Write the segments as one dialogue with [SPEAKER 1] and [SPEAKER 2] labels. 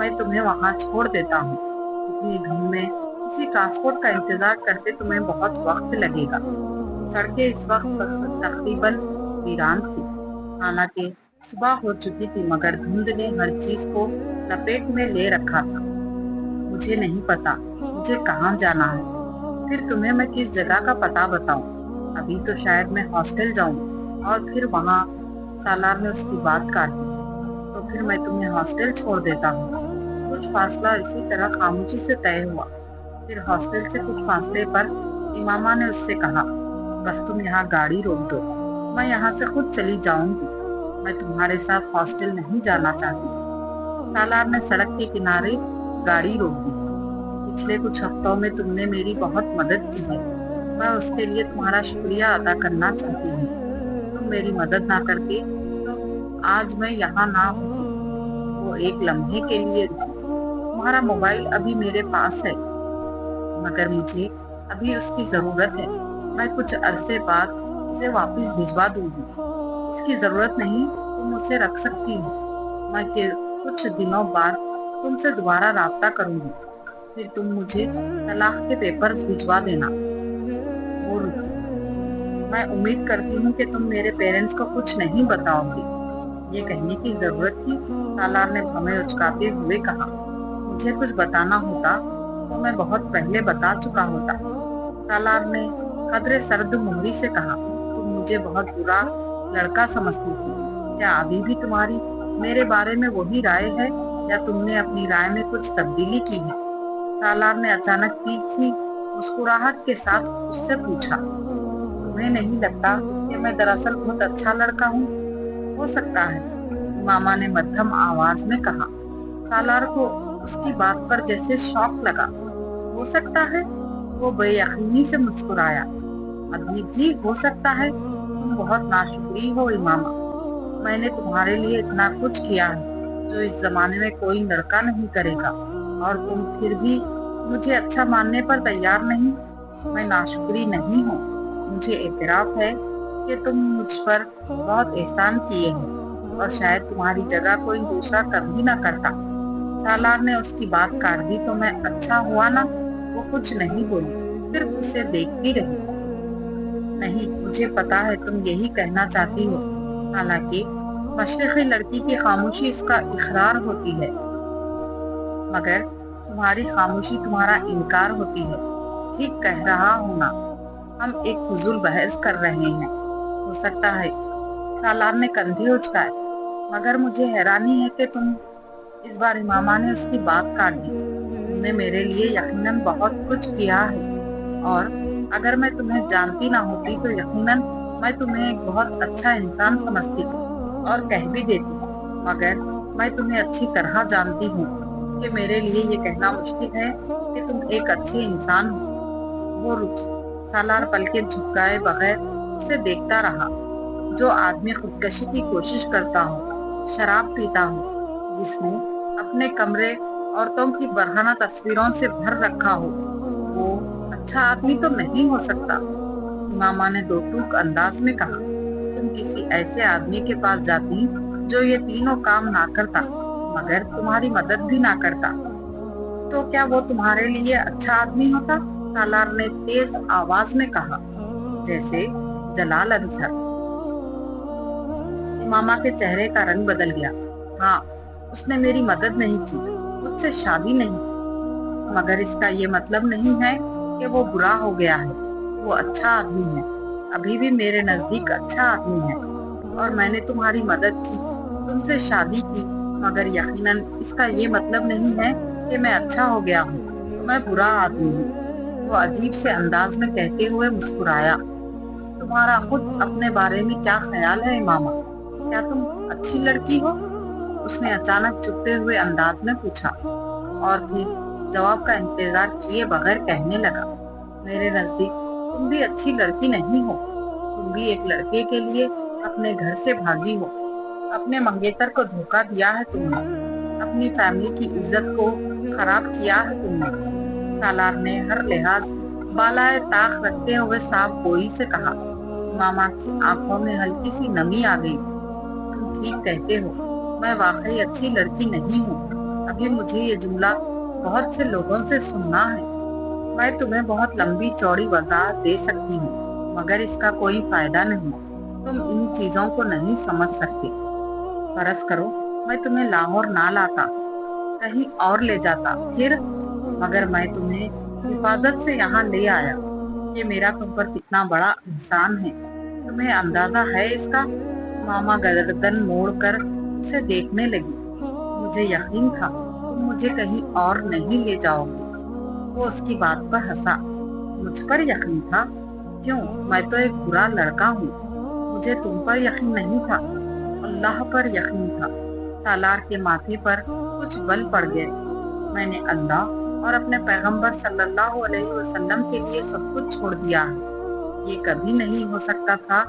[SPEAKER 1] میں تمہیں وہاں چھوڑ دیتا ہوں۔ اتنی دھوم میں کسی ٹرانسپورٹ کا انتظار کرتے تمہیں بہت وقت لگے گا۔ سڑکیں اس وقت تقریباً ویران تھی، حالانکہ صبح ہو چکی تھی، مگر دھند نے ہر چیز کو لپیٹ میں لے رکھا تھا۔ مجھے نہیں پتا مجھے کہاں جانا ہے، پھر تمہیں میں کس جگہ کا پتہ بتاؤں؟ ابھی تو شاید میں ہاسٹل جاؤں اور پھر وہاں۔ سالار نے اس کی بات کاٹ دی۔ تو پھر میں تمہیں ہاسٹل چھوڑ دیتا ہوں۔ کچھ فاصلہ اسی طرح خاموشی سے طے ہوا۔ پھر ہاسٹل سے کچھ فاصلے پر امامہ نے اس سے کہا، بس تم یہاں گاڑی روک دو، میں یہاں سے خود چلی جاؤں گی، میں تمہارے ساتھ ہاسٹل نہیں جانا چاہتی۔ سالار نے سڑک کے کنارے گاڑی روک دی۔ پچھلے کچھ ہفتوں میں تم نے میری بہت مدد کی ہے، میں اس کے لیے تمہارا شکریہ ادا کرنا چاہتی ہوں۔ تم میری مدد نہ کرتے تو آج میں یہاں نہ ہوتی۔ وہ ایک لمحے کے لیے رکی۔ تمہارا موبائل ابھی میرے پاس ہے، مگر مجھے ابھی اس کی ضرورت ہے، میں کچھ عرصے بعد اسے واپس بھجوا دوں گی۔ اس کی ضرورت نہیں، تم اسے رکھ سکتی ہو، میں کچھ دنوں بعد تم سے دوبارہ رابطہ کروں گی، پھر تم مجھے طلاق کے پیپرز بھجوا دینا۔ وہ رکی۔ میں امید کرتی ہوں کہ تم میرے پیرنٹس کو کچھ نہیں بتاؤ گی۔ یہ کہنے کی ضرورت تھی، سالار نے بھویں اچکاتے ہوئے کہا۔ مجھے کچھ بتانا ہوتا تو میں بہت پہلے بتا چکا ہوتا۔ سالار نے قدرے سرد مہری سے کہا، تم مجھے بہت برا لڑکا سمجھتی تھی، کیا ابھی بھی تمہاری میرے بارے میں وہی رائے ہے یا تم نے اپنی رائے میں کچھ تبدیلی کی ہے؟ سالار نے اچانک تیکھی مسکراہٹ کے ساتھ اس سے پوچھا، تمہیں نہیں لگتا کہ میں دراصل بہت اچھا لڑکا ہوں؟ ہو سکتا ہے، ماما نے مدھم آواز میں کہا۔ سالار کو اس کی بات پر جیسے شوق لگا۔ ہو سکتا ہے؟ وہ بے یقینی سے مسکرایا۔ ابھی بھی ہو سکتا ہے؟ تم بہت ناشکری ہو امامہ، میں نے تمہارے لیے اتنا کچھ کیا ہے جو اس زمانے میں کوئی لڑکا نہیں کرے گا، اور تم پھر بھی مجھے اچھا ماننے پر تیار نہیں۔ میں ناشکری نہیں ہوں، مجھے اعتراف ہے کہ تم مجھ پر بہت احسان کیے ہیں، اور شاید تمہاری جگہ کوئی دوسرا کبھی نہ کرتا۔ سالار نے اس کی بات کاٹ دی تو میں اچھا ہوا نا؟ وہ کچھ نہیں بولی، صرف اسے دیکھتی رہی۔ نہیں، مجھے پتا ہے تم یہی کہنا چاہتی ہو، حالانکہ مشرقی لڑکی کی خاموشی اس کا اقرار ہوتی ہے، مگر تمہاری خاموشی تمہارا انکار ہوتی ہے۔ ٹھیک کہہ رہا ہوں نا؟ ہم ایک فضول بحث کر رہے ہیں، ہو سکتا ہے۔ سالار نے کندھے اچکائے۔ مگر مجھے حیرانی ہے کہ تم۔ اس بار امامہ نے اس کی بات کاٹ دی۔ تم نے میرے لیے یقیناً بہت کچھ کیا ہے، اور اگر میں تمہیں جانتی نہ ہوتی تو یقیناً میں تمہیں ایک بہت اچھا انسان سمجھتی اور کہہ بھی دیتی، مگر میں تمہیں اچھی طرح جانتی ہوں کہ میرے لیے یہ کہنا مشکل ہے کہ تم ایک اچھے انسان ہو۔ وہ رکی۔ سالار پلکیں جھپکائے بغیر اسے دیکھتا رہا۔ جو آدمی خودکشی کی کوشش کرتا ہو، شراب پیتا ہو، جس نے اپنے کمرے عورتوں کی برہنہ تصویروں سے بھر رکھا ہو، وہ اچھا آدمی تو نہیں ہو سکتا۔ امامہ نے دو ٹوک انداز میں کہا، تم کسی ایسے آدمی کے پاس جاتی جو یہ تینوں کام نہ کرتا، مگر تمہاری مدد بھی نہ کرتا، تو کیا وہ تمہارے لیے اچھا آدمی ہوتا؟ سالار نے تیز آواز میں کہا، جیسے جلال انصر۔ امامہ کے چہرے کا رنگ بدل گیا۔ ہاں، اس نے میری مدد نہیں کی، مجھ سے شادی نہیں کی، مگر اس کا یہ مطلب نہیں ہے کہ وہ برا ہو گیا ہے۔ وہ اچھا آدمی ہے، ابھی بھی میرے نزدیک اچھا آدمی ہے، اور میں نے تمہاری مدد کی، تم سے شادی کی، مگر یقیناً اس کا یہ مطلب نہیں ہے کہ میں اچھا ہو گیا ہوں، میں برا آدمی ہوں۔ وہ عجیب سے انداز میں کہتے ہوئے مسکرایا۔ تمہارا خود اپنے بارے میں کیا خیال ہے امامہ؟ کیا تم اچھی لڑکی ہو؟ اس نے اچانک چپتے ہوئے انداز میں پوچھا، اور پھر جواب کا انتظار کیے بغیر کہنے لگا، میرے نزدیک تم بھی اچھی لڑکی نہیں ہو، تم بھی ایک لڑکے کے لیے اپنے گھر سے بھاگی ہو، اپنے منگیتر کو دھوکہ دیا ہے تم نے، اپنی فیملی کی عزت کو خراب کیا ہے تم نے۔ سالار نے ہر لحاظ بالائے طاق رکھتے ہوئے صاف گوئی سے کہا۔ ماما کی آنکھوں میں ہلکی سی نمی آ گئی۔ تم ٹھیک کہتے ہو، میں واقعی اچھی لڑکی نہیں ہوں، ابھی مجھے یہ جملہ بہت سے لوگوں سے سننا ہے۔ میں تمہیں بہت لمبی چوڑی وضاحت دے سکتی ہوں، مگر اس کا کوئی فائدہ نہیں۔ تم ان چیزوں کو نہیں سمجھ سکتے۔ فرض کرو میں تمہیں لاہور نہ لاتا، کہیں اور لے جاتا، پھر؟ مگر میں تمہیں حفاظت سے یہاں لے آیا۔ یہ میرا تم پر کتنا بڑا احسان ہے، تمہیں اندازہ ہے اس کا؟ ماما گردن موڑ کر اسے دیکھنے لگی۔ مجھے یقین تھا تم مجھے کہیں اور نہیں لے جاؤ گے۔ وہ اس کی بات پر ہنسا۔ مجھ پر یقین تھا؟ کیوں؟ میں تو ایک برا لڑکا ہوں۔ مجھے تم پر یقین نہیں تھا، اللہ پر یقین تھا۔ سالار کے ماتھے پر کچھ بل پڑ گئے۔ میں نے اللہ اور اپنے پیغمبر صلی اللہ علیہ وسلم کے لیے سب کچھ چھوڑ دیا ہے۔ یہ کبھی نہیں ہو سکتا تھا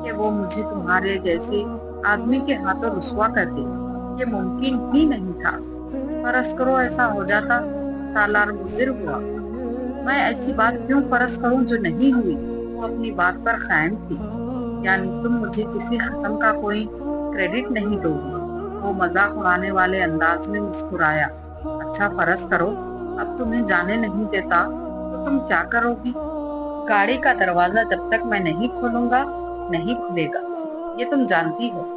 [SPEAKER 1] کہ وہ مجھے تمہارے جیسے آدمی کے ہاتھوں رسوا کر دے۔ یہ ممکن ہی نہیں تھا۔ فرض کرو ایسا ہو جاتا۔ سالار مضر ہوا۔ میں ایسی بات کیوں فرض کروں جو نہیں ہوئی؟ وہ اپنی بات پر قائم تھی۔ یعنی تم مجھے کسی قسم کا کوئی کریڈٹ نہیں دو گی؟ وہ مذاق اڑانے والے انداز میں مسکرایا۔ اچھا فرض کرو اب تمہیں جانے نہیں دیتا تو تم کیا کرو گی؟ گاڑی کا دروازہ جب تک میں نہیں کھولوں گا نہیں کھلے گا، یہ تم جانتی ہو۔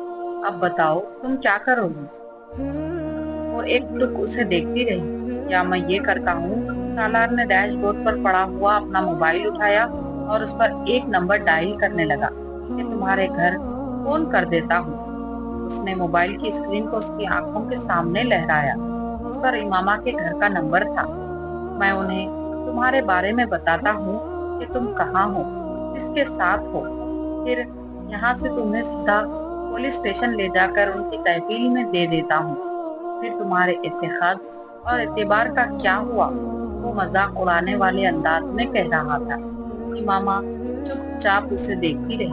[SPEAKER 1] اب بتاؤ تم کیا کرو گی؟ وہ ایک ٹک اسے دیکھتی رہی۔ یا میں یہ کرتا ہوں۔ سالار نے ڈیش بورڈ پر پڑا ہوا اپنا موبائل اٹھایا اور اس پر ایک نمبر ڈائل کرنے لگا کہ تمہارے گھر فون کر دیتا ہوں۔ اس نے موبائل کی اسکرین کو اس کی آنکھوں کے سامنے لہرایا۔ اس پر امامہ کے گھر کا نمبر تھا۔ میں انہیں تمہارے بارے میں بتاتا ہوں کہ تم کہاں ہو، کس کے ساتھ ہو، پھر یہاں سے تمہیں سیدھا پولیس اسٹیشن لے جا کر ان کی تحویل میں دے دیتا ہوں۔ پھر تمہارے اتحاد اور اعتبار کا کیا ہوا؟ وہ مذاق اڑانے والے انداز میں کہہ رہا تھا۔ امامہ چپ چاپ اسے دیکھتی رہی۔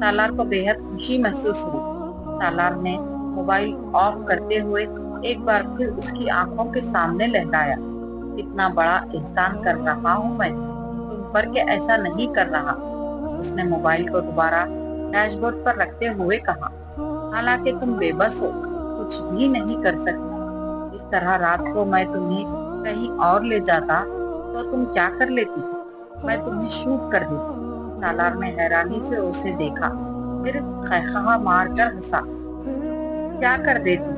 [SPEAKER 1] سالار کو بے حد خوشی محسوس ہوئی۔ سالار نے موبائل آف کرتے ہوئے ایک بار پھر اس کی آنکھوں کے سامنے لہرایا۔ اتنا بڑا احسان کر رہا ہوں میں تم پر کہ ایسا نہیں کر رہا۔ اس نے موبائل کو دوبارہ ڈیش بورڈ پر رکھتے ہوئے کہا، حالانکہ تم بے بس ہو، کچھ بھی نہیں کر سکتی۔ اس طرح رات کو میں تمہیں کہیں اور لے جاتا تو تم کیا کر لیتی؟ میں تمہیں شوٹ کر دیتی۔ سالار نے حیرانی سے اسے دیکھا، پھر خیخہ مار کر ہنسا۔ کیا کر دیتی؟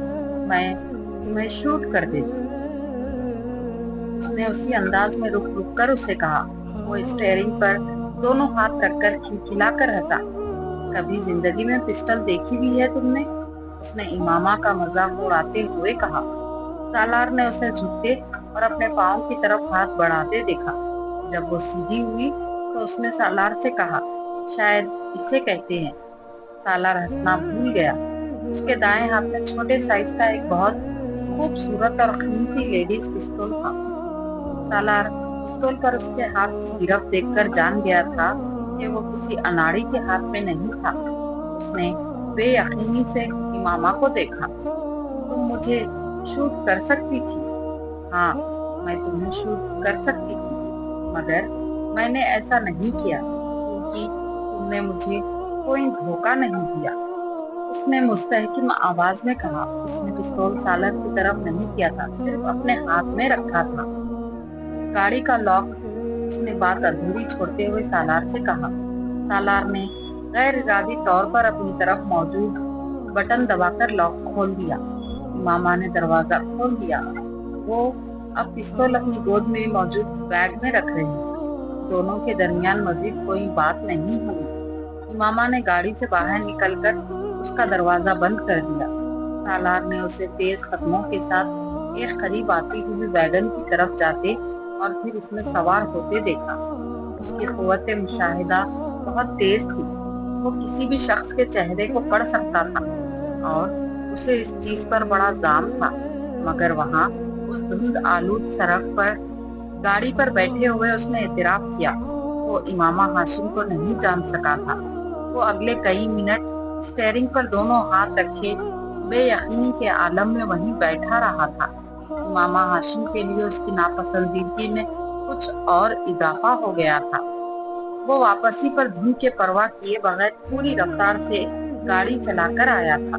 [SPEAKER 1] میں تمہیں شوٹ کر دیتی۔ اس نے اسی انداز میں رک رک کر اسے کہا۔ وہ اسٹیئرنگ پر دونوں ہاتھ رکھ کر کھلکھلا کر ہنسا۔ کبھی زندگی میں پسٹل دیکھی بھی ہے تم نے؟ اس نے امامہ کا مذاق اڑاتے ہوئے کہا۔ سالار نے اسے جھکتے اور اپنے پاؤں کی طرف ہاتھ بڑھاتے دیکھا۔ جب وہ سیدھی ہوئی تو اس نے سالار سے کہا، شاید اسے کہتے ہیں۔ سالار ہنسنا بھول گیا۔ اس کے دائیں ہاتھ میں چھوٹے سائز کا ایک بہت خوبصورت اور قیمتی لیڈیز پستول تھا۔ سالار پستول پر اس کے ہاتھ کی گرفت دیکھ کر جان گیا تھا کہ وہ کسی اناڑی کے ہاتھ میں نہیں تھا۔ اس نے بے یقینی سے امامہ کو دیکھا۔ تم مجھے شوٹ کر سکتی تھی؟ ہاں میں تمہیں شوٹ کر سکتی تھی، مگر میں نے ایسا نہیں کیا کیونکہ تم نے مجھے کوئی دھوکہ نہیں دیا۔ اس نے مستحکم آواز میں کہا۔ اس نے پستول سالار کی طرف نہیں کیا تھا، صرف اپنے ہاتھ میں رکھا تھا۔ گاڑی کا لاک؟ اس نے بات ادھوری چھوڑتے ہوئے سالار سے کہا۔ سالار نے غیر ارادی طور پر اپنی طرف موجود بٹن دبا کر لاک کھول دیا۔ امامہ نے دروازہ کھول دیا۔ وہ اب پستول اپنی گود میں موجود بیگ میں رکھ رہی۔ دونوں کے درمیان مزید کوئی بات نہیں ہوئی۔ امامہ نے گاڑی سے باہر نکل کر اس کا دروازہ بند کر دیا۔ سالار نے اسے تیز قدموں کے ساتھ ایک قریب آتی ہوئی ویگن کی طرف جاتے اور پھر اس میں سوار ہوتے دیکھا۔ اس کی قوت مشاہدہ بہت تیز تھی۔ وہ کسی بھی شخص کے چہرے کو پڑھ سکتا تھا اور اسے اس چیز پر بڑا زام تھا، مگر وہاں اس دھند آلود سڑک پر گاڑی پر بیٹھے ہوئے اس نے اعتراف کیا، وہ امامہ ہاشم کو نہیں جان سکا تھا۔ وہ اگلے کئی منٹ اسٹیئرنگ پر دونوں ہاتھ رکھے بے یقینی کے عالم میں وہیں بیٹھا رہا تھا۔ امامہ ہاشم کے لیے اس کی ناپسندیدگی میں کچھ اور اضافہ ہو گیا تھا۔ وہ واپسی پر دھن کے پرواہ کیے بغیر پوری رفتار سے گاڑی چلا کر آیا تھا۔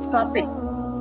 [SPEAKER 1] stop it।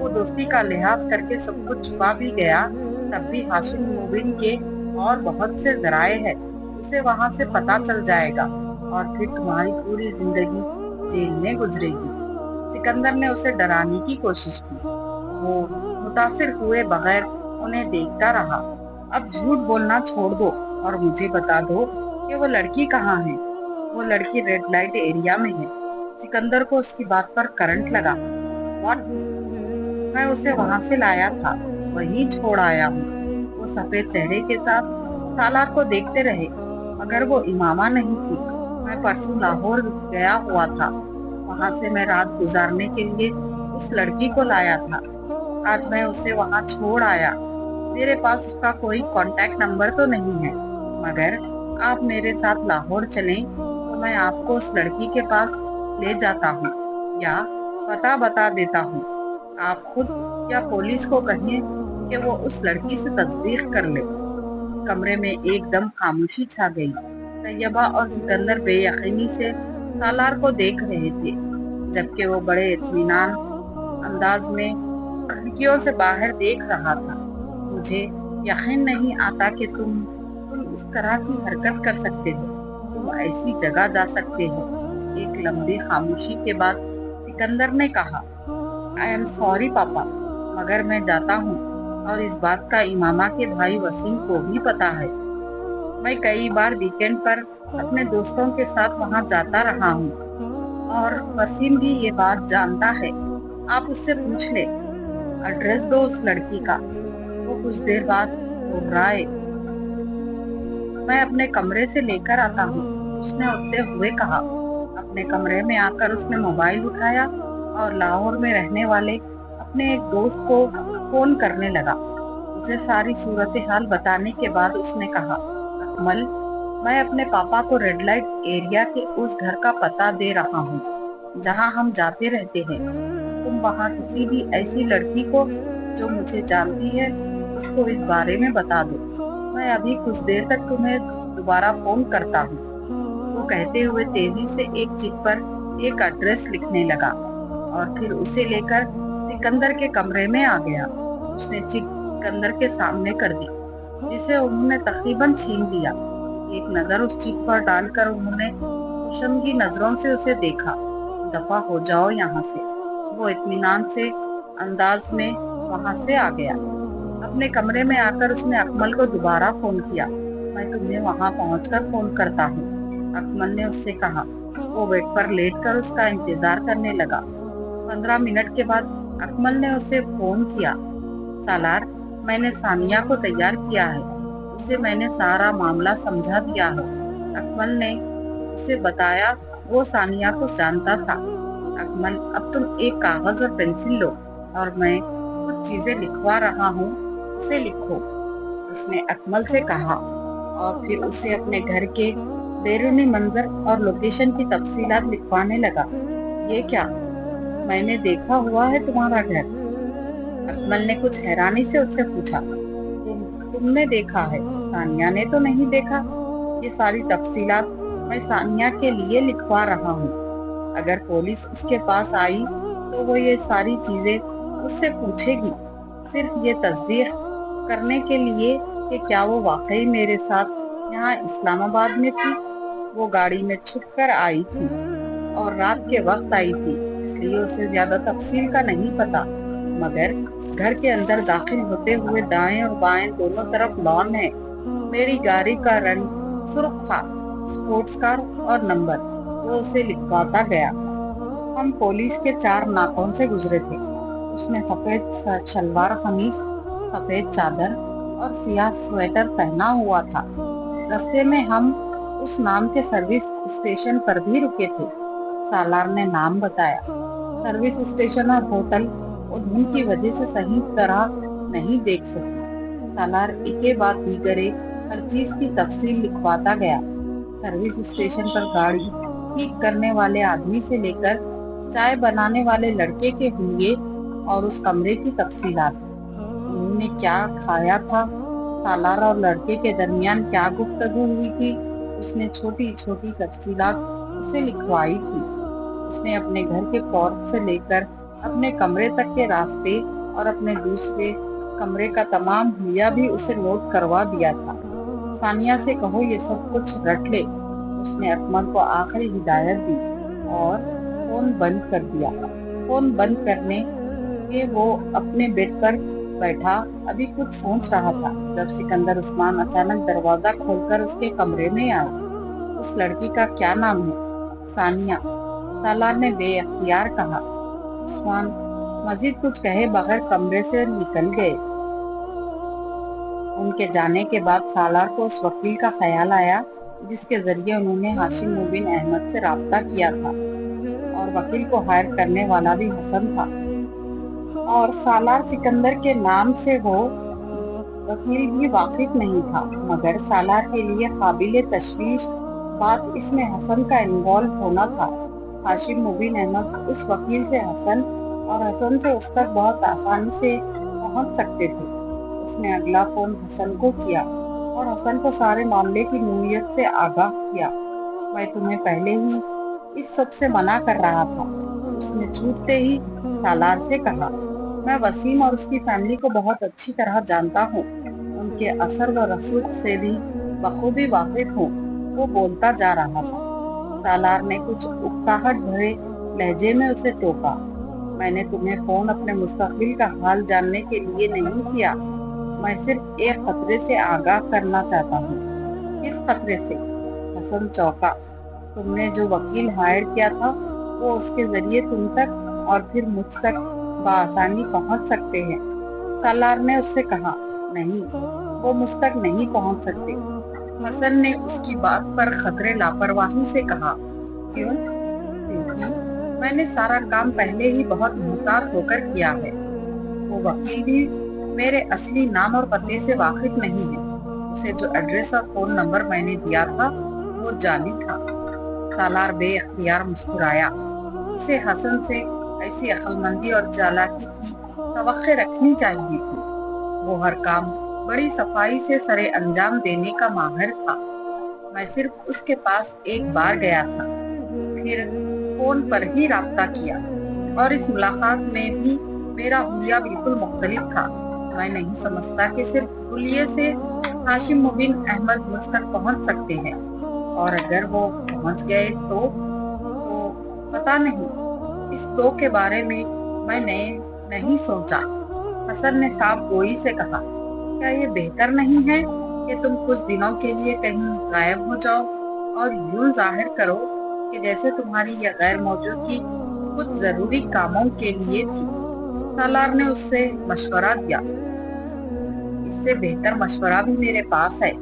[SPEAKER 1] وہ دوستی کا لحاظ کر کے سب کچھ چھپا بھی گیا، تب بھی ہاشم مبین کے اور بہت سے ذرائع ہے، اسے وہاں سے پتا چل جائے گا اور پھر تمہاری پوری زندگی جیل میں گزرے گی۔ سکندر نے اسے ڈرانے کی کوشش کی۔ وہ متاثر ہوئے بغیر انہیں دیکھتا رہا۔ اب جھوٹ بولنا چھوڑ دو اور مجھے بتا دو کہ وہ لڑکی کہاں ہے۔ وہ لڑکی ریڈ لائٹ ایریا میں ہے۔ سکندر کو اس کی بات پر کرنٹ لگا۔ واٹ؟ میں اسے وہاں سے لایا تھا، وہیں چھوڑ آیا ہوں۔ وہ سفید چہرے کے ساتھ سالار کو دیکھتے رہے۔ مگر وہ امامہ نہیں تھی۔ میں پرسوں لاہور گیا ہوا تھا، وہاں سے میں رات گزارنے کے لیے اس لڑکی کو لایا تھا۔ آج میں اسے وہاں چھوڑ آیا۔ میرے پاس اس کا کوئی کانٹیکٹ نمبر تو نہیں ہے، مگر آپ میرے ساتھ لاہور چلیں تو میں آپ کو اس لڑکی کے پاس لے جاتا ہوں یا پتہ بتا دیتا ہوں۔ آپ خود یا پولیس کو کہیں کہ وہ اس لڑکی سے تصدیق کر لے۔ کمرے میں ایک دم خاموشی چھا گئی۔ طیبہ اور سکندر بے یقینی سے سالار کو دیکھ رہے تھے، جبکہ وہ بڑے اطمینان انداز میں کھڑکیوں سے باہر دیکھ رہا تھا۔ مجھے یقین نہیں آتا کہ تم اس طرح کی حرکت کر سکتے ہو، تم ایسی جگہ جا سکتے ہو۔ ایک لمبی خاموشی کے بعد سکندر نے کہا، آئی ایم سوری پاپا، مگر میں جاتا ہوں، اور اس بات کا امامہ کے بھائی وسیم کو بھی پتا ہے۔ میں کئی بار ویکینڈ پر اپنے دوستوں کے ساتھ وہاں جاتا رہا ہوں، اور وسیم بھی یہ بات جانتا ہے۔ آپ اس سے پوچھ لیں۔ ایڈریس دو اس لڑکی کا۔ وہ کچھ دیر بعد گھبرائے۔ میں اپنے کمرے سے لے کر آتا ہوں، اس نے اٹھتے ہوئے کہا۔ اپنے کمرے میں آ کر اس نے موبائل اٹھایا اور لاہور میں رہنے والے اپنے ایک دوست کو فون کرنے لگا۔ اسے ساری صورتحال بتانے کے بعد اس نے کہا، اکمل، میں اپنے پاپا کو ریڈ لائٹ ایریا کے اس گھر کا پتہ دے رہا ہوں جہاں ہم جاتے رہتے ہیں۔ تم وہاں کسی بھی ایسی لڑکی کو جو مجھے جانتی ہے اس کو اس بارے میں بتا دو۔ میں ابھی کچھ دیر تک تمہیں دوبارہ فون کرتا ہوں۔ وہ کہتے ہوئے تیزی سے ایک چٹ پر ایک ایڈریس لکھنے لگا اور پھر اسے لے کر سکندر کے کمرے میں آ گیا۔ اس نے چٹ سکندر کے سامنے کر دی، جسے انہوں نے تقریباً چھین لیا۔ ایک نظر اس چٹ پر ڈال کر انہوں نے شرمگی نظروں سے اسے دیکھا۔ دفع ہو جاؤ یہاں سے۔ وہ اطمینان سے انداز میں وہاں سے آ گیا۔ اپنے کمرے میں آ کر اس نے اکمل کو دوبارہ فون کیا۔ میں تمہیں وہاں پہنچ کر فون کرتا ہوں، اکمل نے اس سے کہا۔ وہ بیڈ پر لیٹ کر اس کا انتظار کرنے لگا۔ 15 منٹ کے بعد اکمل نے اسے فون کیا۔ سالار، میں نے ثانیہ کو تیار کیا ہے، اسے میں نے سارا معاملہ سمجھا دیا ہے۔ اکمل نے اسے بتایا وہ ثانیہ کو جانتا تھا۔ اکمل، اب تم ایک کاغذ اور پینسل لو اور میں کچھ چیزیں لکھوا رہا ہوں، اسے لکھو، اس نے اکمل سے کہا، اور پھر اسے اپنے گھر کے بیرونی منظر اور لوکیشن کی تفصیلات لکھوانے لگا۔ یہ کیا؟ میں نے دیکھا ہوا ہے تمہارا گھر، اکمل نے کچھ حیرانی سے اس سے پوچھا۔ تم نے دیکھا ہے، ثانیہ نے تو نہیں دیکھا۔ یہ ساری تفصیلات میں ثانیہ کے لیے لکھوا رہا ہوں۔ اگر پولیس اس کے پاس آئی تو وہ یہ ساری چیزیں اس سے پوچھے گی، صرف یہ تصدیق کرنے کے لیے کہ کیا وہ واقعی میرے ساتھ یہاں اسلام آباد میں تھی۔ وہ گاڑی میں چھپ کر آئی تھی اور رات کے وقت آئی تھی، اس لیے اسے زیادہ تفصیل کا نہیں پتا، مگر گھر کے اندر داخل ہوتے ہوئے دائیں اور بائیں دونوں طرف لان ہے۔ میری گاڑی کا رنگ سرخ تھا، اسپورٹس کار اور نمبر، وہ اسے لکھواتا گیا۔ ہم پولیس کے 4 ناکوں سے گزرے تھے۔ اس نے سفید شلوار قمیص، سفید چادر اور سیاہ سویٹر پہنا ہوا تھا۔ رستے میں ہم اس نام کے سروس اسٹیشن پر بھی رکے تھے۔ سالار نے نام بتایا۔ سروس اسٹیشن اور ہوٹل وہ دھند کی وجہ سے صحیح طرح نہیں دیکھ سکی۔ سالار ایک بعد دیگرے ہر چیز کی تفصیل لکھواتا گیا۔ سروس اسٹیشن پر گاڑی ٹھیک کرنے والے آدمی سے لے کر چائے بنانے والے لڑکے کے حلیے اور اس کمرے کی تفصیلات، انہوں نے کیا کھایا تھا، سالار اور لڑکے کے درمیان کیا گفتگو ہوئی تھی، اس نے چھوٹی چھوٹی تفصیلات اسے لکھوائی تھی۔ اس نے اپنے گھر کے پورچ سے لے کر اپنے کمرے تک کے راستے اور اپنے دوسرے کمرے کا تمام حلیہ بھی اسے نوٹ کروا دیا تھا۔ ثانیہ سے کہو یہ سب کچھ رٹ لے۔ اس نے اکمل کو آخری ہدایت دی اور فون بند کر دیا۔ فون بند کرنے کے وہ اپنے بیڈ پر بیٹھا ابھی کچھ سوچ رہا تھا جب سکندر عثمان اچانک دروازہ کھول کر اس کے کمرے میں آیا۔ اس لڑکی کا کیا نام ہے؟ ثانیہ، سالار نے بے اختیار کہا۔ عثمان مزید کچھ کہے بغیر کمرے سے نکل گئے۔ ان کے جانے کے بعد سالار کو اس وکیل کا خیال آیا جس کے ذریعے انہوں نے ہاشم مبین احمد سے رابطہ کیا تھا، اور وکیل کو ہائر کرنے والا بھی حسن تھا، اور سالار سکندر کے نام سے وہ وکیل بھی واقف نہیں تھا۔ مگر سالار کے لیے قابل تشویش بات اس میں حسن کا انوالو ہونا تھا۔ ہاشم مبین احمد اس وکیل سے حسن اور حسن سے اس تک بہت آسانی سے پہنچ سکتے تھے۔ اس نے اگلا فون حسن کو کیا اور حسن کو سارے معاملے کی نوعیت سے آگاہ کیا۔ میں تمہیں پہلے ہی اس سب سے منع کر رہا تھا، اس نے چھوٹتے ہی سالار سے کہا۔ میں وسیم اور اس کی فیملی کو بہت اچھی طرح جانتا ہوں، ان کے اثر و رسوخ سے بھی بخوبی واقف ہوں۔ وہ بولتا جا رہا تھا۔ سالار نے کچھ اکتاہٹ بھرے لہجے میں اسے ٹوکا۔ میں نے تمہیں فون اپنے مستقبل کا حال جاننے کے لیے نہیں کیا، میں صرف ایک خطرے سے آگاہ کرنا چاہتا ہوں۔ کس خطرے سے؟ حسن چونکا۔ تم نے جو وکیل ہائر کیا تھا وہ اس کے ذریعے تم تک اور پھر مجھ تک بآسانی پہنچ سکتے ہیں۔ سالار نے اس سے کہا۔ نہیں، وہ مجھ تک نہیں پہنچ سکتے۔ حسن نے اس کی بات پر خطرے لاپرواہی سے کہا۔ کیوں؟ کیونکہ میں نے سارا کام پہلے ہی بہت محتاط ہو کر کیا ہے۔ وہ وکیل بھی میرے اصلی نام اور پتے سے واقف نہیں ہے۔ اسے جو ایڈریس اور فون نمبر میں نے دیا تھا وہ جعلی تھا۔ سالار بے اختیار مسکرایا۔ اسے حسن سے ایسی عقل مندی اور چالاکی کی توقع رکھنی چاہیے تھی۔ وہ ہر کام بڑی صفائی سے سرے انجام دینے کا ماہر تھا۔ میں صرف اس کے پاس ایک بار گیا تھا، پھر فون پر ہی رابطہ کیا، اور اس ملاقات میں بھی میرا حلیہ بالکل مختلف تھا۔ میں نہیں سمجھتا کہ صرف حلیے سے ہاشم مبین احمد مجھ تک پہنچ سکتے ہیں، اور اگر وہ پہنچ گئے تو پتہ نہیں۔ اس تو کے بارے میں نے نہیں سوچا۔ حسن نے صاف گوئی سے کہا۔ کیا یہ بہتر نہیں ہے کہ تم کچھ دنوں کے لیے کہیں غائب ہو جاؤ اور یوں ظاہر کرو کہ جیسے تمہاری یہ غیر موجودگی کچھ ضروری کاموں کے لیے تھی؟ سالار نے اس سے مشورہ دیا۔ اس سے بہتر مشورہ بھی میرے پاس ہے۔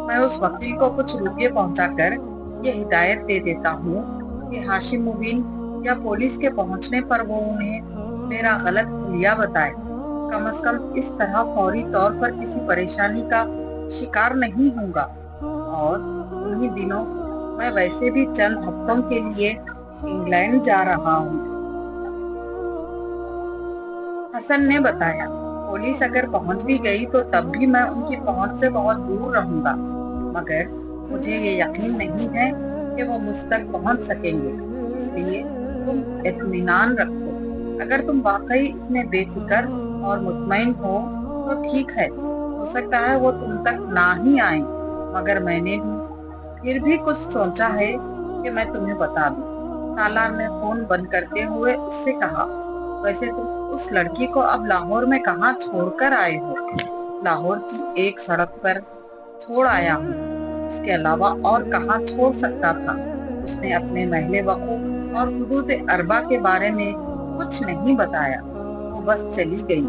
[SPEAKER 1] میں اس وکیل کو کچھ روپے پہنچا کر یہ ہدایت دے دیتا ہوں کہ ہاشم مبین یا پولیس کے پہنچنے پر وہ انہیں میرا غلط حلیہ بتائے۔ کم از کم اس طرح فوری طور پر کسی پریشانی کا شکار نہیں ہوں گا۔ اور انہی دنوں میں ویسے بھی چند ہفتوں کے لیے انگلینڈ جا رہا ہوں۔ حسن نے بتایا۔ پولیس اگر پہنچ بھی گئی تو تب بھی میں ان کی پہنچ سے بہت دور رہوں گا، مگر مجھے یہ یقین نہیں ہے کہ وہ مجھ تک پہنچ سکیں گے، اس لیے تم اطمینان رکھو۔ اگر تم واقعی اتنے بے فکر اور مطمئن ہو تو ٹھیک ہے، ہو سکتا ہے وہ تم تک نہ ہی آئیں، مگر میں نے بھی پھر بھی کچھ سوچا ہے کہ میں تمہیں بتا دوں۔ سالار نے فون بند کرتے ہوئے اس سے کہا۔ ویسے تم اس لڑکی کو اب لاہور میں کہاں چھوڑ کر آئے ہو؟ لاہور کی ایک سڑک پر چھوڑ آیا ہوں، اس کے علاوہ اور کہاں چھوڑ سکتا تھا؟ اس نے اپنے محل وقوع اور حدود اربع کے بارے میں کچھ نہیں بتایا، وہ بس چلی گئی۔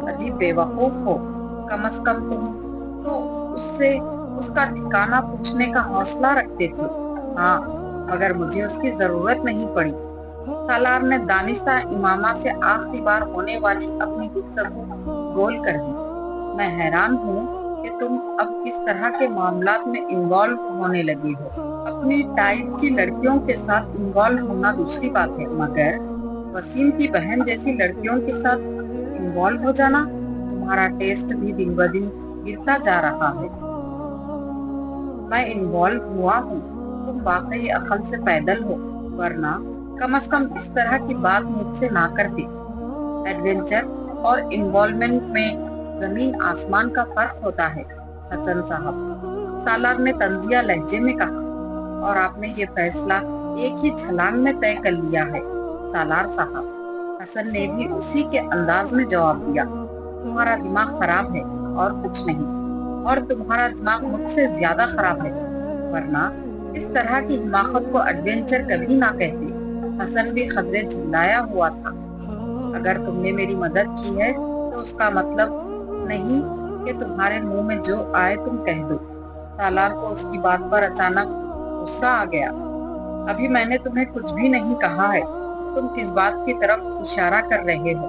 [SPEAKER 1] عجیب بے وقوف ہو، کم از کم تم تو اس کا ٹھکانہ پوچھنے کا حوصلہ رکھتے تھے۔ ہاں، مگر مجھے اس کی ضرورت نہیں پڑی۔ سالار نے دانستہ امامہ سے آخری بار ہونے والی اپنی گفتگو گول کر دی۔ میں حیران ہوں کہ تم اب کس طرح کے معاملات میں انوالو ہونے لگی ہو۔ اپنی ٹائپ کی لڑکیوں کے ساتھ انوالو ہونا دوسری بات ہے، مگر وسیم کی بہن جیسی لڑکیوں کے ساتھ انوالو ہو جانا، تمہارا ٹیسٹ بھی دن بدن گرتا جا رہا ہے۔ میں انوالو ہوا ہوں، تم واقعی عقل سے پیدل ہو، ورنہ کم از کم اس طرح کی بات مجھ سے نہ کرتے۔ ایڈونچر اور انوالومنٹ میں زمین آسمان کا فرق ہوتا ہے حسن صاحب، سالار نے طنزیہ لہجے میں کہا۔ اور آپ نے یہ فیصلہ ایک ہی چھلانگ میں طے کر لیا ہے سالار صاحب، حسن نے بھی اسی کے انداز میں جواب دیا۔ تمہارا دماغ خراب ہے اور کچھ نہیں، اور تمہارا دماغ مجھ سے زیادہ خراب ہے، ورنہ اس طرح کی حماقت کو ایڈونچر کبھی نہ کہتے۔ حسن بھی خطرے جھلایا ہوا تھا۔ اگر تم نے میری مدد کی ہے تو اس کا مطلب نہیں کہ تمہارے منہ میں جو آئے تم کہہ دو۔ سالار کو اس کی بات پر اچانک غصہ آ گیا۔ ابھی میں نے تمہیں کچھ بھی نہیں کہا ہے، تم کس بات کی طرف اشارہ کر رہے ہو؟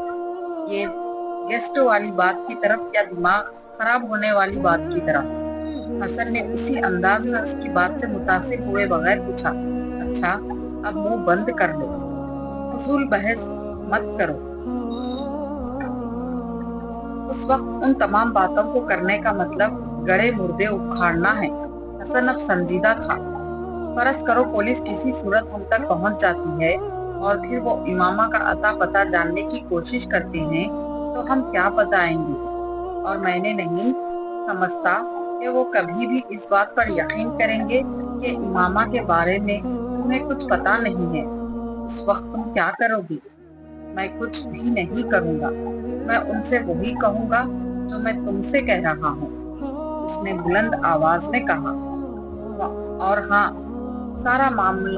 [SPEAKER 1] یہ گیسٹ والی بات کی طرف یا دماغ خراب ہونے والی بات کی طرف؟ حسن نے اسی انداز میں اس کی بات سے متاثر ہوئے بغیر پوچھا۔ اچھا اب منہ بند کر لو، فضول بحث مت کرو۔ اس وقت ان تمام باتوں کو کرنے کا مطلب گڑے مردے اکھاڑنا ہے۔ حسن اب سنجیدہ تھا۔ فرض کرو پولیس کسی صورت ہم تک پہنچ جاتی ہے اور پھر وہ امامہ کا اتا پتہ جاننے کی کوشش کرتے ہیں تو ہم کیا بتائیں گے؟ اور میں نے نہیں سمجھتا کہ وہ کبھی بھی اس بات پر یقین کریں گے کہ امامہ کے بارے میں تمہیں کچھ پتہ نہیں ہے۔ اس وقت تم کیا کرو گی؟ میں کچھ بھی نہیں کروں گا، میں ان سے وہی کہوں گا جو میں تم سے کہہ رہا ہوں، اس نے بلند آواز میں کہا۔ اور ہاں، سارا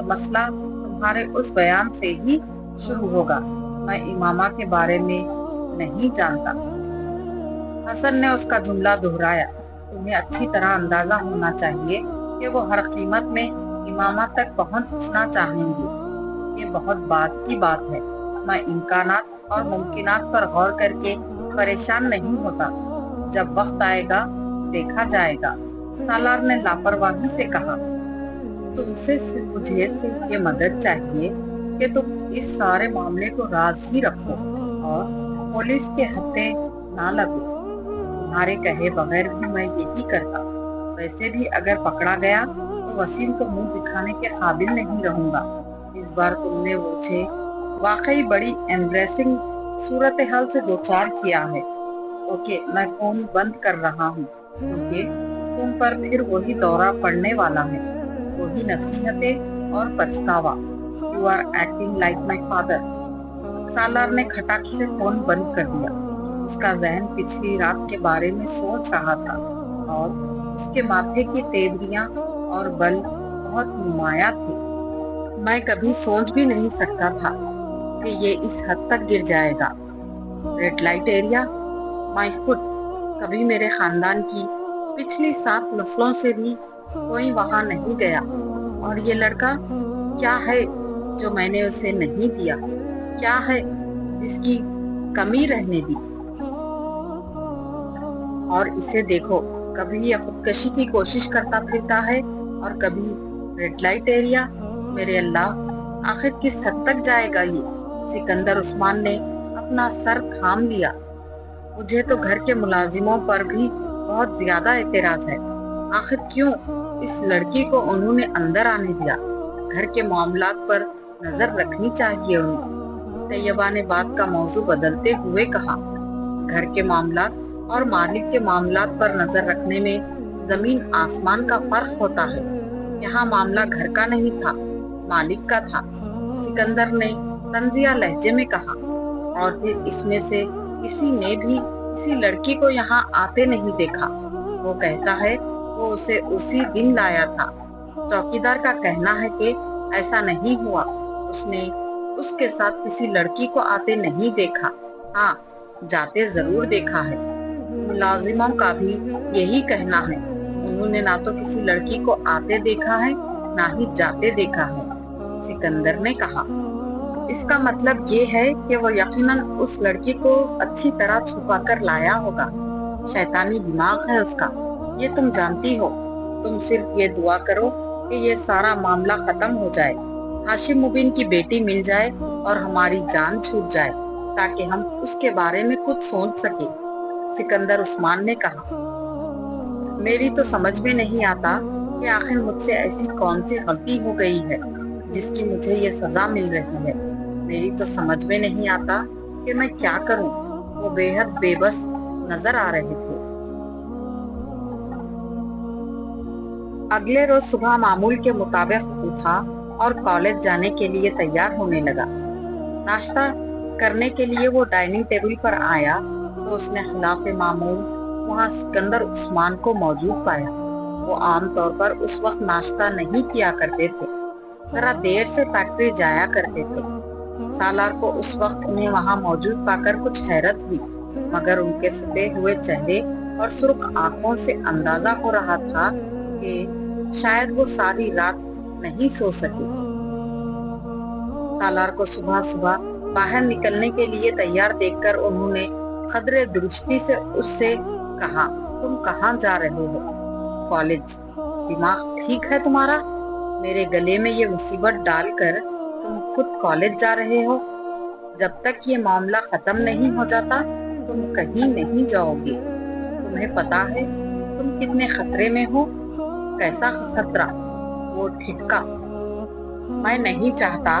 [SPEAKER 1] مسئلہ تمہارے اس بیان سے ہی شروع ہوگا، میں امامہ کے بارے میں نہیں جانتا۔ حسن نے اس کا جملہ دہرایا۔ تمہیں اچھی طرح اندازہ ہونا چاہیے کہ وہ ہر قیمت میں امامہ تک پہنچنا چاہیں گے۔ یہ بہت بات کی بات ہے، میں امکانات اور ممکنات پر غور کر کے پریشان نہیں ہوتا، جب وقت آئے گا دیکھا جائے گا، سالار نے لاپرواہی سے کہا۔ تم سے مجھے صرف یہ مدد چاہیے کہ تم اس سارے معاملے کو راز ہی رکھو اور پولیس کے ہتھے نہ لگو۔ تمہارے کہے بغیر بھی میں یہی کرتا۔ ویسے بھی اگر پکڑا گیا تو وسیم کو منہ دکھانے کے قابل نہیں رہوں گا۔ اس بار تم نے مجھے واقعی بڑی ایمبریسنگ صورتحال سے دوچار کیا ہے۔ اوکے، میں فون بند کر رہا ہوں کیونکہ تم پر پھر وہی دورہ پڑنے والا ہے، وہی نصیحتیں اور پچھتاوا۔ You are acting like my father. Salar نے کھٹک سے فون بند کر دیا۔ اس کا ذہن پچھلی رات کے بارے میں سوچ رہا تھا اور اس کے ماتھے کی تیوریاں اور بل بہت نمایاں تھے۔ میں کبھی سوچ بھی نہیں سکتا تھا کہ یہ اس حد تک گر جائے گا۔ ریڈ لائٹ ایریا، مائی فٹ، کبھی میرے خاندان کی پچھلی 7 نسلوں سے بھی کوئی وہاں نہیں گیا، اور یہ لڑکا کیا ہے جو میں نے اسے نہیں دیا؟ کیا ہے جس کی کمی رہنے دی؟ اور اسے دیکھو، کبھی یہ خودکشی کی کوشش کرتا پھرتا ہے اور کبھی ریڈ لائٹ ایریا۔ میرے اللہ، آخر کس حد تک جائے گا یہ؟ سکندر عثمان نے اپنا سر تھام لیا۔ مجھے تو گھر کے ملازموں پر بھی بہت زیادہ اعتراض ہے۔ آخر کیوں اس لڑکی کو انہوں نے اندر آنے دیا؟ گھر کے معاملات پر نظر رکھنی چاہیے انہیں۔ طیبہ نے بات کا موضوع بدلتے ہوئے کہا۔ گھر کے معاملات اور مالک کے معاملات پر نظر رکھنے میں زمین آسمان کا فرق ہوتا ہے۔ یہاں معاملہ گھر کا نہیں تھا، مالک کا تھا، سکندر نے طنزیہ لہجے میں کہا۔ اور پھر اس میں سے کسی نے بھی کسی لڑکی کو یہاں آتے نہیں دیکھا۔ وہ کہتا ہے وہ اسے اسی دن لایا تھا۔ چوکیدار کا کہنا ہے کہ ایسا نہیں ہوا، اس نے اس کے ساتھ کسی لڑکی کو آتے نہیں دیکھا۔ ہاں، جاتے ضرور دیکھا ہے۔ ملازموں کا بھی یہی کہنا ہے، انہوں نے نہ تو کسی لڑکی کو آتے دیکھا ہے نہ ہی جاتے دیکھا ہے، سکندر نے کہا۔ اس کا مطلب یہ ہے کہ وہ یقیناً اس لڑکی کو اچھی طرح چھپا کر لایا ہوگا۔ شیطانی دماغ ہے اس کا، یہ تم جانتی ہو۔ تم صرف یہ دعا کرو کہ یہ سارا معاملہ ختم ہو جائے، ہاشم مبین کی بیٹی مل جائے اور ہماری جان چھوٹ جائے تاکہ ہم اس کے بارے میں کچھ سوچ سکیں، سکندر عثمان نے کہا۔ میری تو سمجھ میں نہیں آتا کہ آخر مجھ سے ایسی کون سی غلطی ہو گئی ہے جس کی مجھے یہ سزا مل رہی ہے۔ میری تو سمجھ میں نہیں آتا کہ میں کیا کروں۔ وہ بے حد بے بس نظر آ رہے تھے۔ اگلے روز صبح معمول کے مطابق اٹھا اور کالج جانے کے لیے تیار ہونے لگا۔ ناشتہ کرنے کے لیے وہ ڈائننگ ٹیبل پر آیا تو اس نے خلاف معمول وہاں سکندر عثمان کو موجود پایا۔ وہ عام طور پر اس وقت ناشتہ نہیں کیا کرتے تھے، ذرا دیر سے فیکٹری جایا کرتے تھے۔ سالار کو اس وقت انہیں وہاں موجود پا کر کچھ حیرت ہوئی، مگر ان کے ستے ہوئے چہرے اور سرخ آنکھوں سے اندازہ ہو رہا تھا کہ شاید وہ ساری رات نہیں سو سکے۔ سالار کو صبح صبح باہر نکلنے کے لیے تیار دیکھ کر انہوں نے قدرے درستی سے اس سے کہا، تم کہاں جا رہے ہو؟ کالج۔ دماغ ٹھیک ہے تمہارا؟ میرے گلے میں یہ مصیبت ڈال کر تم خود کالج جا رہے ہو؟ جب تک یہ معاملہ ختم نہیں ہو جاتا تم کہیں نہیں جاؤ گے۔ تمہیں پتا ہے تم کتنے خطرے میں ہو؟ کیسا خطرہ؟ وہ ٹھٹکا۔ میں نہیں چاہتا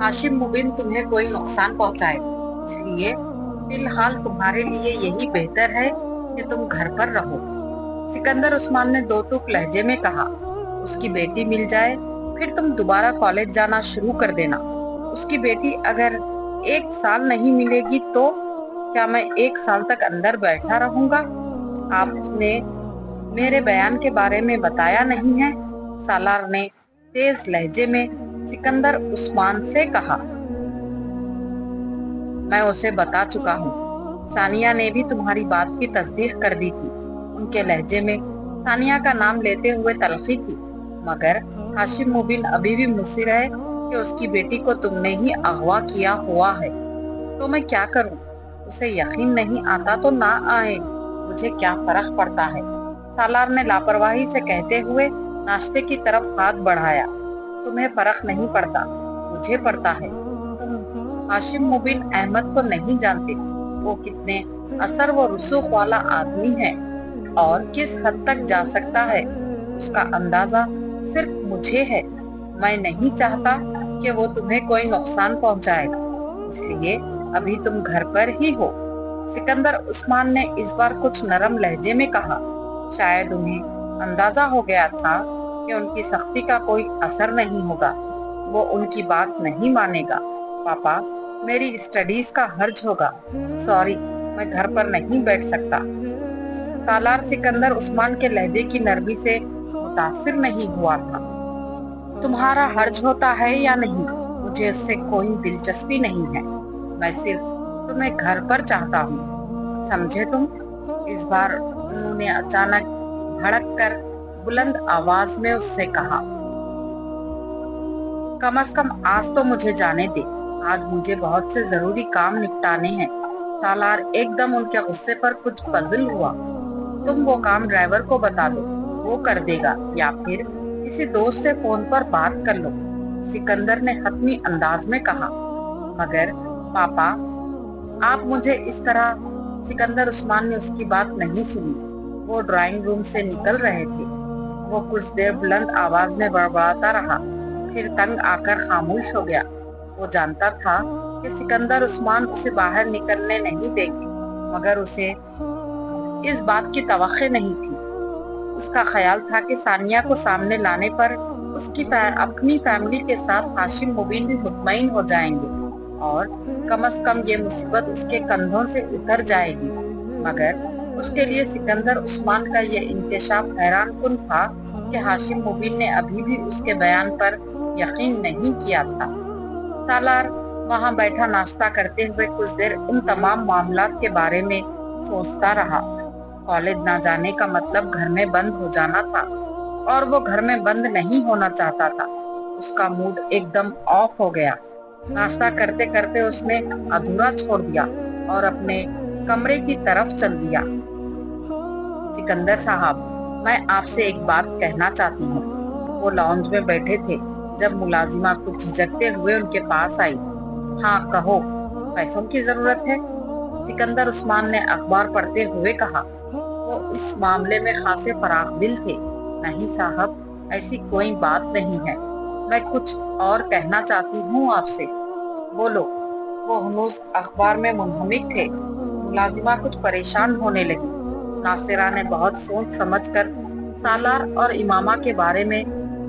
[SPEAKER 1] ہاشم مبین تمہیں کوئی نقصان پہنچائے، اس لیے فی الحال تمہارے لیے یہی بہتر ہے کہ تم گھر پر رہو۔ سکندر عثمان نے دو ٹوک لہجے میں کہا، اس کی بیٹی مل جائے پھر تم دوبارہ کالج جانا شروع کر دینا۔ اس کی بیٹی اگر 1 سال نہیں ملے گی تو کیا میں 1 سال تک اندر بیٹھا رہوں گا؟ آپ نے میرے بیان کے بارے میں بتایا نہیں ہے؟ سالار نے تیز لہجے میں سکندر عثمان سے کہا۔ میں اسے بتا چکا ہوں، ثانیہ نے بھی تمہاری بات کی تصدیق کر دی تھی۔ ان کے لہجے میں ثانیہ کا نام لیتے ہوئے تلخی تھی، مگر ہاشم مبین ابھی بھی مصر ہے کہ اس کی بیٹی کو تم نے ہی اغوا کیا ہوا ہے۔ تو میں کیا کروں؟ اسے یقین نہیں آتا تو نہ آئے، مجھے کیا فرق پڑتا ہے؟ سالار نے لاپرواہی سے کہتے ہوئے ناشتے کی طرف ہاتھ بڑھایا۔ تمہیں فرق نہیں پڑتا، مجھے پڑتا ہے۔ تم ہاشم مبین احمد کو نہیں جانتے، وہ کتنے اثر و رسوخ والا آدمی ہے اور کس حد تک جا سکتا ہے اس کا اندازہ صرف مجھے ہے۔ میں نہیں چاہتا کہ وہ تمہیں کوئی نقصان پہنچائے، اس لیے ابھی تم گھر پر ہی ہو۔ سکندر عثمان نے اس بار کچھ نرم لہجے میں کہا۔ شاید انہیں اندازہ ہو گیا تھا کہ ان کی سختی کا کوئی اثر نہیں ہوگا، وہ ان کی بات نہیں مانے گا۔ پاپا، میری اسٹڈیز کا حرج ہوگا، سوری، میں گھر پر نہیں بیٹھ سکتا۔ سالار سکندر عثمان کے لہجے کی نرمی سے متاثر نہیں ہوا تھا۔ تمہارا حرج ہوتا ہے یا نہیں، مجھے اس سے کوئی دلچسپی نہیں ہے، میں صرف تمہیں گھر پر چاہتا ہوں، سمجھے تم؟ اس بار انہوں نے اچانک بھڑک کر بلند آواز میں اس سے کہا۔ کم از کم آج تو مجھے جانے دے، آج مجھے بہت سے ضروری کام نپٹانے ہیں۔ سالار ایک دم ان کے غصے پر کچھ پزل ہوا۔ تم وہ کام ڈرائیور کو بتا دو، وہ کر دے گا، یا پھر کسی دوست سے فون پر بات کر لو، سکندر نے حتمی انداز میں کہا۔ مگر پاپا، آپ مجھے اس طرح، سکندر عثمان نے اس کی بات نہیں سنی۔ وہ ڈرائنگ روم سے نکل رہے تھے۔ وہ کچھ دیر بلند آواز میں بڑبڑاتا رہا، پھر تنگ آ کر خاموش ہو گیا۔ وہ جانتا تھا کہ سکندر عثمان اسے باہر نکلنے نہیں دیں گے، مگر اسے اس بات کی توقع نہیں تھی۔ اس کا خیال تھا کہ ثانیہ کو سامنے لانے پر اس کی اپنی فیملی کے ساتھ ہاشم مبین بھی مطمئن ہو جائیں گے اور کم از کم یہ مصیبت اس کے کندھوں سے اتر جائے گی۔ مگر اس کے لیے سکندر عثمان کا یہ انکشاف حیران کن تھا کہ ہاشم مبین نے ابھی بھی اس کے بیان پر یقین نہیں کیا تھا۔ سالار وہاں بیٹھا ناشتہ کرتے ہوئے کچھ دیر ان تمام معاملات کے بارے میں سوچتا رہا۔ کالج نہ جانے کا مطلب گھر میں بند ہو جانا تھا، اور وہ گھر میں بند نہیں ہونا چاہتا تھا۔ اس کا موڈ ایک دم آف ہو گیا۔ ناشتہ کرتے کرتے اس نے ادھورا چھوڑ دیا اور اپنے کمرے کی طرف چل دیا۔ سکندر صاحب، میں آپ سے ایک بات کہنا چاہتی ہوں۔ وہ لاؤنج میں بیٹھے تھے جب ملازمہ کچھ جھجکتے ہوئے ان کے پاس آئی۔ ہاں کہو، پیسوں کی ضرورت ہے؟ سکندر عثمان نے اخبار پڑھتے ہوئے کہا۔ وہ اس معاملے میں خاصے فراخ دل تھے۔ نہیں صاحب، ایسی کوئی بات نہیں ہے، میں کچھ اور کہنا چاہتی ہوں آپ سے۔ بولو۔ وہ ہنوز اخبار میں منہمک تھے۔ ملازمہ کچھ پریشان ہونے لگی۔ ناصرہ نے بہت سوچ سمجھ کر سالار اور امامہ کے بارے میں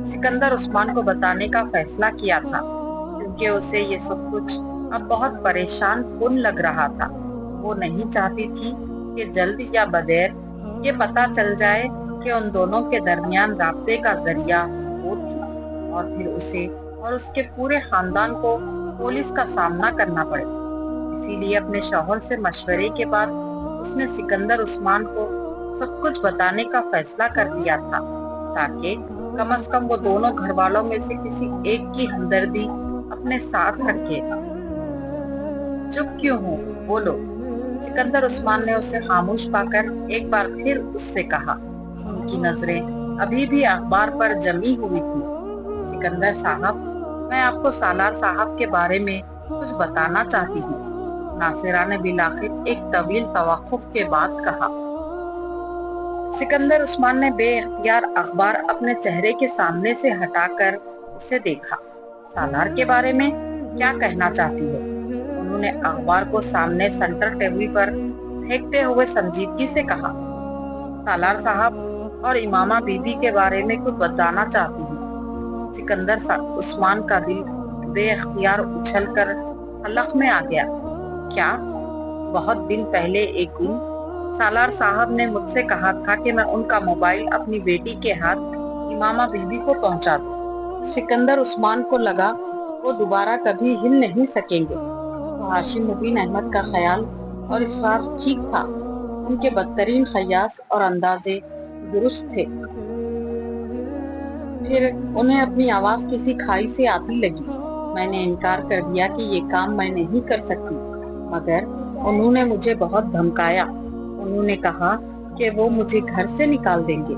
[SPEAKER 1] سکندر عثمان کو بتانے کا فیصلہ کیا تھا، کیونکہ اسے یہ سب کچھ اب بہت پریشان کن لگ رہا تھا۔ وہ نہیں چاہتی تھی کہ جلد یا بدیر یہ پتہ چل جائے کہ ان دونوں کے درمیان رابطے کا ذریعہ وہ تھی، اور پھر اسے اور اس کے پورے خاندان کو پولیس کا سامنا کرنا پڑے۔ اسی لیے اپنے شوہر سے مشورے کے بعد اس نے سکندر عثمان کو سب کچھ بتانے کا فیصلہ کر لیا تھا، تاکہ کم از کم وہ دونوں گھر والوں میں سے کسی ایک کی ہمدردی اپنے ساتھ رکھے۔ چپ کیوں ہو، بولو، سکندر عثمان نے اسے خاموش پا کر ایک بار پھر اس سے کہا۔ ان کی نظریں ابھی بھی اخبار پر جمی ہوئی تھی۔ سکندر صاحب، میں آپ کو سالار صاحب کے بارے میں کچھ بتانا چاہتی ہوں، ناصرہ نے بالآخر ایک طویل توقف کے بعد کہا۔ سکندر عثمان نے بے اختیار اخبار اپنے چہرے کے سامنے سے ہٹا کر اسے دیکھا۔ سالار کے بارے میں کیا کہنا چاہتی ہو؟ انہوں نے اخبار کو سامنے سینٹر ٹیبل پر پھینکتے ہوئے سنجیدگی سے کہا۔ سالار صاحب اور امامہ بی بی کے بارے میں کچھ بتانا چاہتی ہوں۔ سکندر عثمان کا دل بے اختیار اچھل کر حلق میں آ گیا۔ کیا؟ بہت دن پہلے ایک دن سالار صاحب نے مجھ سے کہا تھا کہ میں ان کا موبائل اپنی بیٹی کے ہاتھ امامہ بی بی کو پہنچا دوں۔ سکندر عثمان کو لگا وہ دوبارہ کبھی ہل نہیں سکیں گے۔ تو ہاشم مبین احمد کا خیال اور اصرار ٹھیک تھا، ان کے بدترین خیاس اور اندازے درست تھے۔ پھر انہیں اپنی آواز کسی کھائی سے آتی لگی۔ میں نے انکار کر دیا کہ یہ کام میں نہیں کر سکتی، مگر انہوں نے مجھے بہت دھمکایا۔ انہوں نے کہا کہ وہ مجھے گھر سے نکال دیں گے،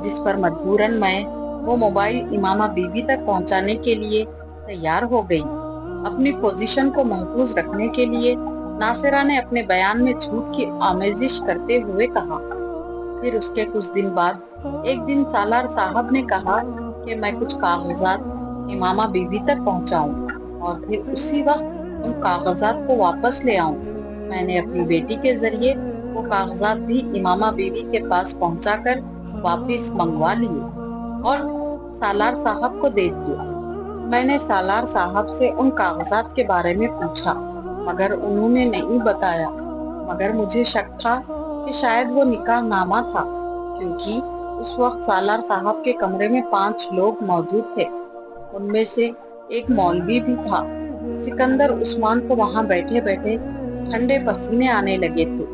[SPEAKER 1] جس پر مجبوراً میں وہ موبائل امامہ بی بی تک پہنچانے کے لیے تیار ہو گئی۔ اپنی پوزیشن کو محفوظ رکھنے کے لیے ناصرہ نے اپنے بیان میں جھوٹ کی آمیزش کرتے ہوئے کہا۔ پھر اس کے کچھ دن بعد ایک دن سالار صاحب نے کہا کہ میں کچھ کاغذات امامہ بی بی تک پہنچاؤں اور پھر اسی وقت ان کاغذات کو واپس لے آؤں۔ میں نے اپنی بیٹی کے ذریعے وہ کاغذات بھی امامہ بی بی کے پاس پہنچا کر واپس منگوا لیے اور سالار صاحب کو دے دیے۔ میں نے سالار صاحب سے ان کاغذات کے بارے میں پوچھا، مگر انہوں نے نہیں بتایا۔ مگر مجھے شک تھا کہ شاید وہ نکاح نامہ تھا، کیونکہ اس وقت سالار صاحب کے کمرے میں 5 لوگ موجود تھے، ان میں سے ایک مولوی بھی تھا۔ سکندر عثمان کو وہاں بیٹھے بیٹھے ٹھنڈے پسینے آنے لگے تھے۔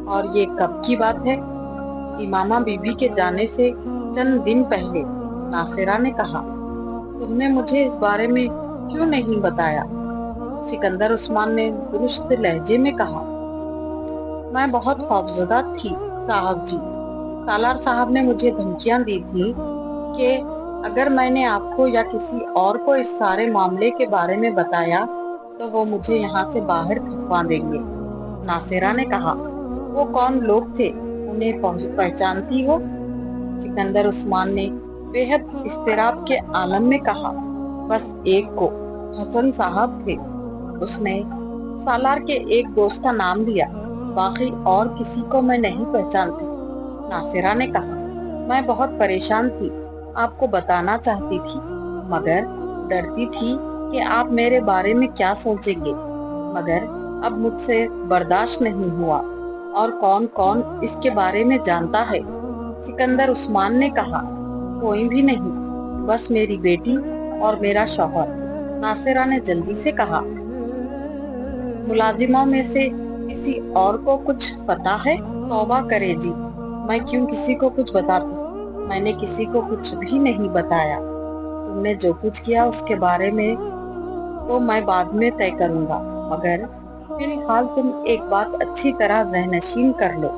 [SPEAKER 1] اور یہ کب کی بات ہے؟ امامہ بی بی کے جانے سے چند دن پہلے، ناصرہ نے کہا۔ تم نے مجھے اس بارے میں کیوں نہیں بتایا؟ سکندر عثمان نے درست لہجے میں کہا۔ میں بہت خوفزدہ تھی صاحب جی۔ سالار صاحب نے مجھے دھمکیاں دی تھی کہ اگر میں نے آپ کو یا کسی اور کو اس سارے معاملے کے بارے میں بتایا تو وہ مجھے یہاں سے باہر پھینکوا دیں گے۔ ناصرہ نے کہا۔ وہ کون لوگ تھے؟ انہیں پہچانتی ہو؟ سکندر عثمان نے بے حد اضطراب کے عالم میں کہا۔ بس ایک کو، حسن صاحب تھے۔ اس نے سالار کے ایک دوست کا نام لیا، باقی اور کسی کو میں نہیں پہچانتی، ناصرہ نے کہا۔ میں بہت پریشان تھی، آپ کو بتانا چاہتی تھی، مگر ڈرتی تھی کہ آپ میرے بارے میں کیا سوچیں گے، مگر اب مجھ سے برداشت نہیں ہوا۔ اور کون کون اس کے بارے میں جانتا ہے؟ سکندر عثمان نے کہا۔ کوئی بھی نہیں، بس میری بیٹی اور میرا شوہر، ناصرہ نے جلدی سے کہا۔ ملازموں میں سے کسی اور کو کچھ پتا ہے؟ توبہ کرے جی، میں کیوں کسی کو کچھ بتاتی؟ میں نے کسی کو کچھ بھی نہیں بتایا۔ تم نے جو کچھ کیا اس کے بارے میں تو میں بعد میں طے کروں گا، مگر فی الحال تم ایک بات اچھی طرح ذہن نشین کر لو،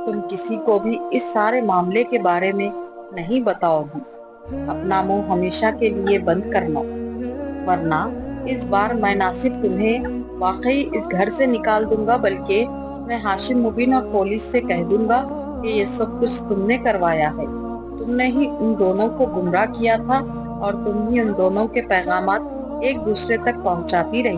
[SPEAKER 1] تم کسی کو بھی اس سارے معاملے کے بارے میں نہیں بتاؤ گی۔ اپنا منہ ہمیشہ کے لیے بند کرنا، ورنہ اس بار میں نہ صرف تمہیں واقعی اس گھر سے نکال دوں گا، بلکہ میں ہاشم مبین اور پولیس سے کہہ دوں گا کہ یہ سب کچھ تم نے کروایا ہے۔ تم نے ہی ان دونوں کو گمراہ کیا تھا اور تم ہی ان دونوں کے پیغامات ایک دوسرے تک پہنچاتی رہی۔